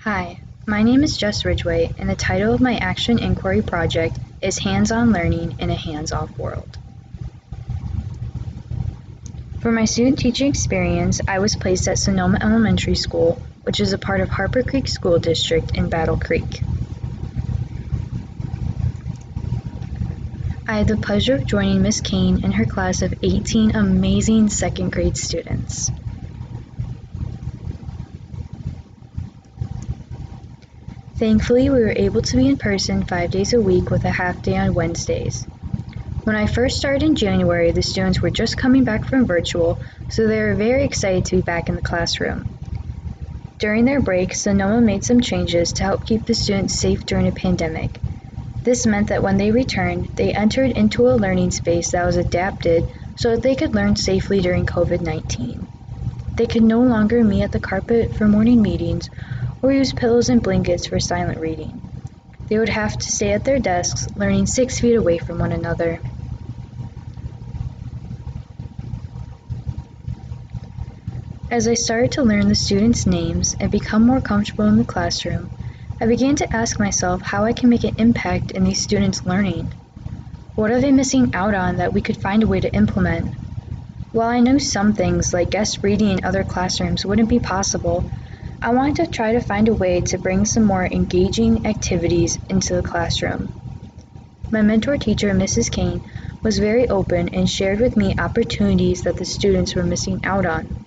Hi, my name is Jess Ridgway, and the title of my Action Inquiry project is Hands-on Learning in a Hands-Off World. For my student-teaching experience, I was placed at Sonoma Elementary School, which is a part of Harper Creek School District in Battle Creek. I had the pleasure of joining Miss Kane in her class of 18 amazing second grade students. Thankfully, we were able to be in person 5 days a week with a half day on Wednesdays. When I first started in January, the students were just coming back from virtual, so they were very excited to be back in the classroom. During their break, Sonoma made some changes to help keep the students safe during a pandemic. This meant that when they returned, they entered into a learning space that was adapted so that they could learn safely during COVID-19. They could no longer meet at the carpet for morning meetings or use pillows and blankets for silent reading. They would have to stay at their desks, learning 6 feet away from one another. As I started to learn the students' names and become more comfortable in the classroom, I began to ask myself how I can make an impact in these students' learning. What are they missing out on that we could find a way to implement? While I knew some things, like guest reading in other classrooms, wouldn't be possible, I wanted to try to find a way to bring some more engaging activities into the classroom. My mentor teacher, Mrs. Kane, was very open and shared with me opportunities that the students were missing out on.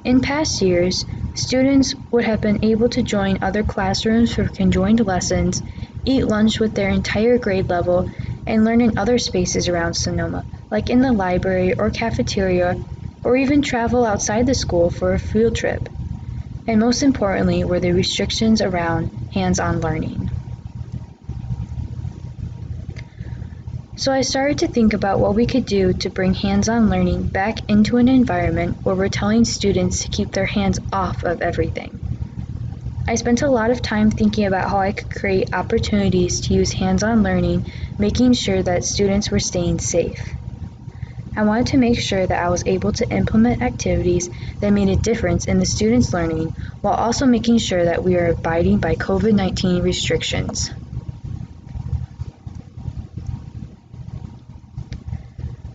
In past years, students would have been able to join other classrooms for conjoined lessons, eat lunch with their entire grade level, and learn in other spaces around Sonoma, like in the library or cafeteria, or even travel outside the school for a field trip. And most importantly were the restrictions around hands-on learning. So I started to think about what we could do to bring hands-on learning back into an environment where we're telling students to keep their hands off of everything. I spent a lot of time thinking about how I could create opportunities to use hands-on learning, making sure that students were staying safe. I wanted to make sure that I was able to implement activities that made a difference in the students' learning while also making sure that we are abiding by COVID-19 restrictions.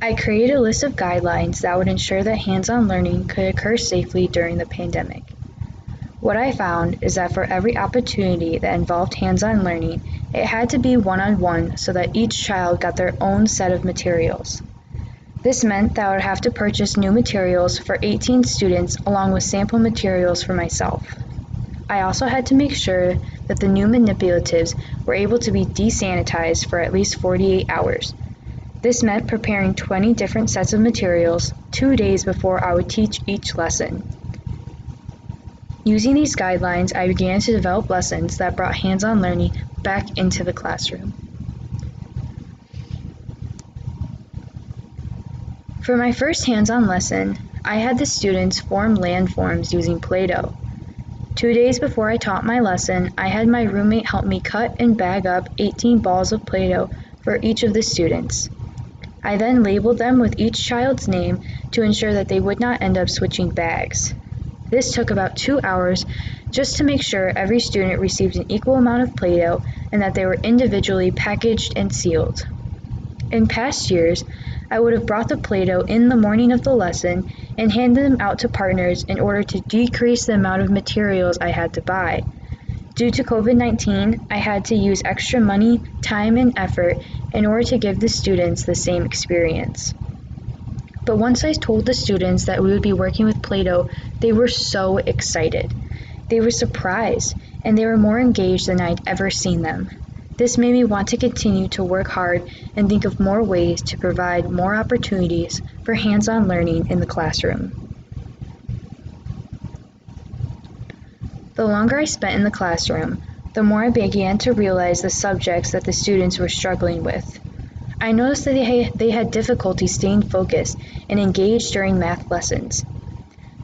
I created a list of guidelines that would ensure that hands-on learning could occur safely during the pandemic. What I found is that for every opportunity that involved hands-on learning, it had to be one-on-one so that each child got their own set of materials. This meant that I would have to purchase new materials for 18 students along with sample materials for myself. I also had to make sure that the new manipulatives were able to be desanitized for at least 48 hours. This meant preparing 20 different sets of materials 2 days before I would teach each lesson. Using these guidelines, I began to develop lessons that brought hands-on learning back into the classroom. For my first hands-on lesson, I had the students form landforms using Play-Doh. 2 days before I taught my lesson, I had my roommate help me cut and bag up 18 balls of Play-Doh for each of the students. I then labeled them with each child's name to ensure that they would not end up switching bags. This took about 2 hours just to make sure every student received an equal amount of Play-Doh and that they were individually packaged and sealed. In past years, I would have brought the Play-Doh in the morning of the lesson and handed them out to partners in order to decrease the amount of materials I had to buy. Due to COVID-19, I had to use extra money, time, and effort in order to give the students the same experience. But once I told the students that we would be working with Play-Doh, they were so excited. They were surprised, and they were more engaged than I'd ever seen them. This made me want to continue to work hard and think of more ways to provide more opportunities for hands-on learning in the classroom. The longer I spent in the classroom, the more I began to realize the subjects that the students were struggling with. I noticed that they had difficulty staying focused and engaged during math lessons.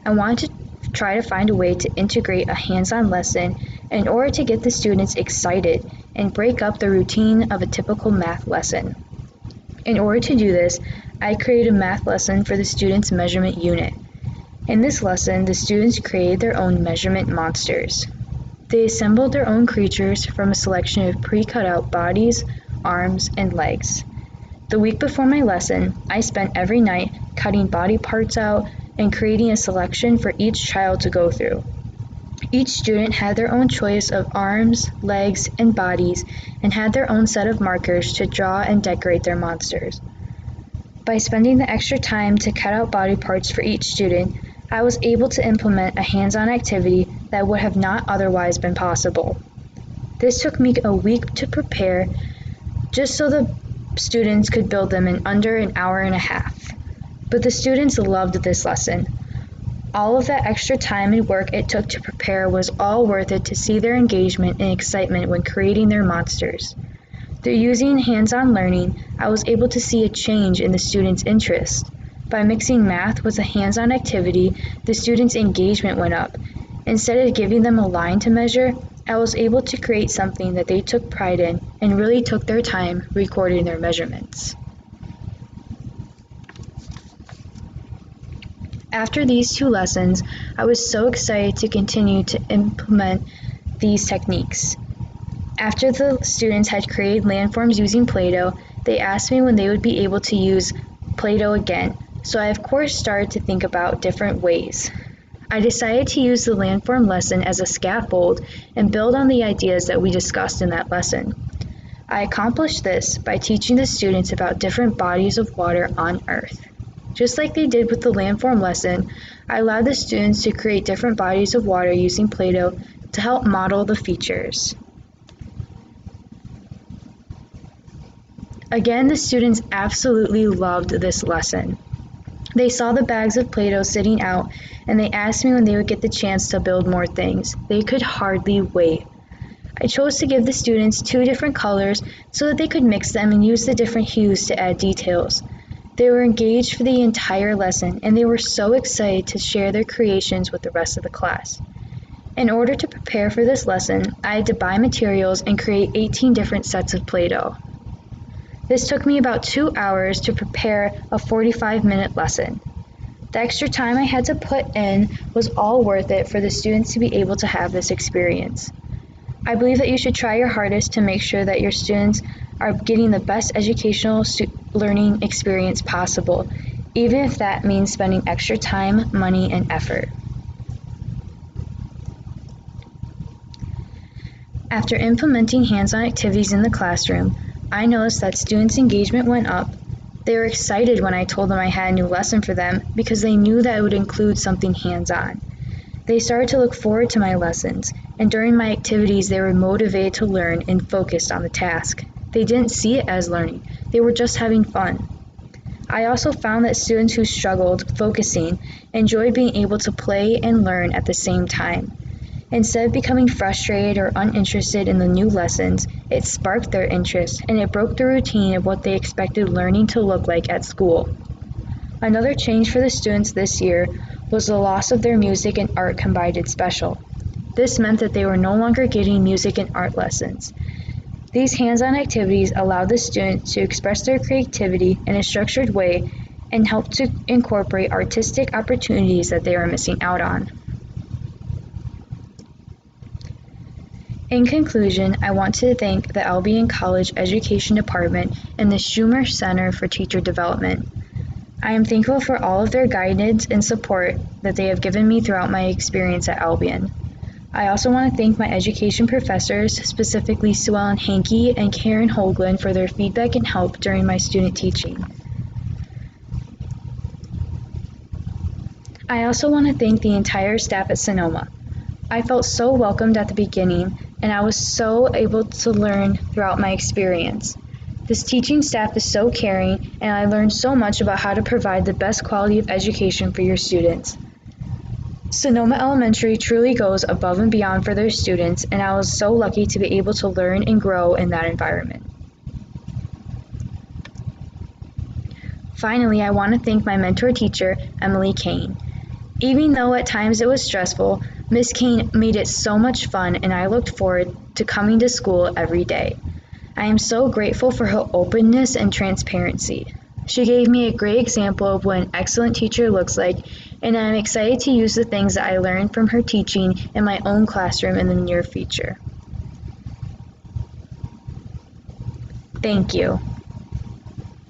I wanted to try to find a way to integrate a hands-on lesson in order to get the students excited and break up the routine of a typical math lesson. In order to do this, I created a math lesson for the students' measurement unit. In this lesson, the students created their own measurement monsters. They assembled their own creatures from a selection of pre-cut out bodies, arms, and legs. The week before my lesson, I spent every night cutting body parts out and creating a selection for each child to go through. Each student had their own choice of arms, legs, and bodies and had their own set of markers to draw and decorate their monsters. By spending the extra time to cut out body parts for each student, I was able to implement a hands-on activity that would have not otherwise been possible. This took me a week to prepare just so the students could build them in under an hour and a half. But the students loved this lesson. All of that extra time and work it took to prepare was all worth it to see their engagement and excitement when creating their monsters. Through using hands-on learning, I was able to see a change in the students' interest. By mixing math with a hands-on activity, the students' engagement went up. Instead of giving them a line to measure, I was able to create something that they took pride in and really took their time recording their measurements. After these 2 lessons, I was so excited to continue to implement these techniques. After the students had created landforms using Play-Doh, they asked me when they would be able to use Play-Doh again, so I of course started to think about different ways. I decided to use the landform lesson as a scaffold and build on the ideas that we discussed in that lesson. I accomplished this by teaching the students about different bodies of water on Earth. Just like they did with the landform lesson, I allowed the students to create different bodies of water using Play-Doh to help model the features. Again, the students absolutely loved this lesson. They saw the bags of Play-Doh sitting out, and they asked me when they would get the chance to build more things. They could hardly wait. I chose to give the students 2 different colors so that they could mix them and use the different hues to add details. They were engaged for the entire lesson, and they were so excited to share their creations with the rest of the class. In order to prepare for this lesson, I had to buy materials and create 18 different sets of Play-Doh. This took me about 2 hours to prepare a 45-minute lesson. The extra time I had to put in was all worth it for the students to be able to have this experience. I believe that you should try your hardest to make sure that your students are getting the best educational learning experience possible, even if that means spending extra time, money, and effort. After implementing hands-on activities in the classroom, I noticed that students' engagement went up. They were excited when I told them I had a new lesson for them because they knew that it would include something hands-on. They started to look forward to my lessons, and during my activities they were motivated to learn and focused on the task. They didn't see it as learning, they were just having fun. I also found that students who struggled focusing enjoyed being able to play and learn at the same time. Instead of becoming frustrated or uninterested in the new lessons, it sparked their interest and it broke the routine of what they expected learning to look like at school. Another change for the students this year was the loss of their music and art combined special. This meant that they were no longer getting music and art lessons. These hands-on activities allowed the students to express their creativity in a structured way and helped to incorporate artistic opportunities that they were missing out on. In conclusion, I want to thank the Albion College Education Department and the Schumer Center for Teacher Development. I am thankful for all of their guidance and support that they have given me throughout my experience at Albion. I also want to thank my education professors, specifically Sue Ellen Hankey and Karen Hoagland, for their feedback and help during my student teaching. I also want to thank the entire staff at Sonoma. I felt so welcomed at the beginning, and I was so able to learn throughout my experience. This teaching staff is so caring, and I learned so much about how to provide the best quality of education for your students. Sonoma Elementary truly goes above and beyond for their students, and I was so lucky to be able to learn and grow in that environment. Finally, I want to thank my mentor teacher, Emily Kane. Even though at times it was stressful, Miss Kane made it so much fun, and I looked forward to coming to school every day. I am so grateful for her openness and transparency. She gave me a great example of what an excellent teacher looks like and I'm excited to use the things that I learned from her teaching in my own classroom in the near future. Thank you.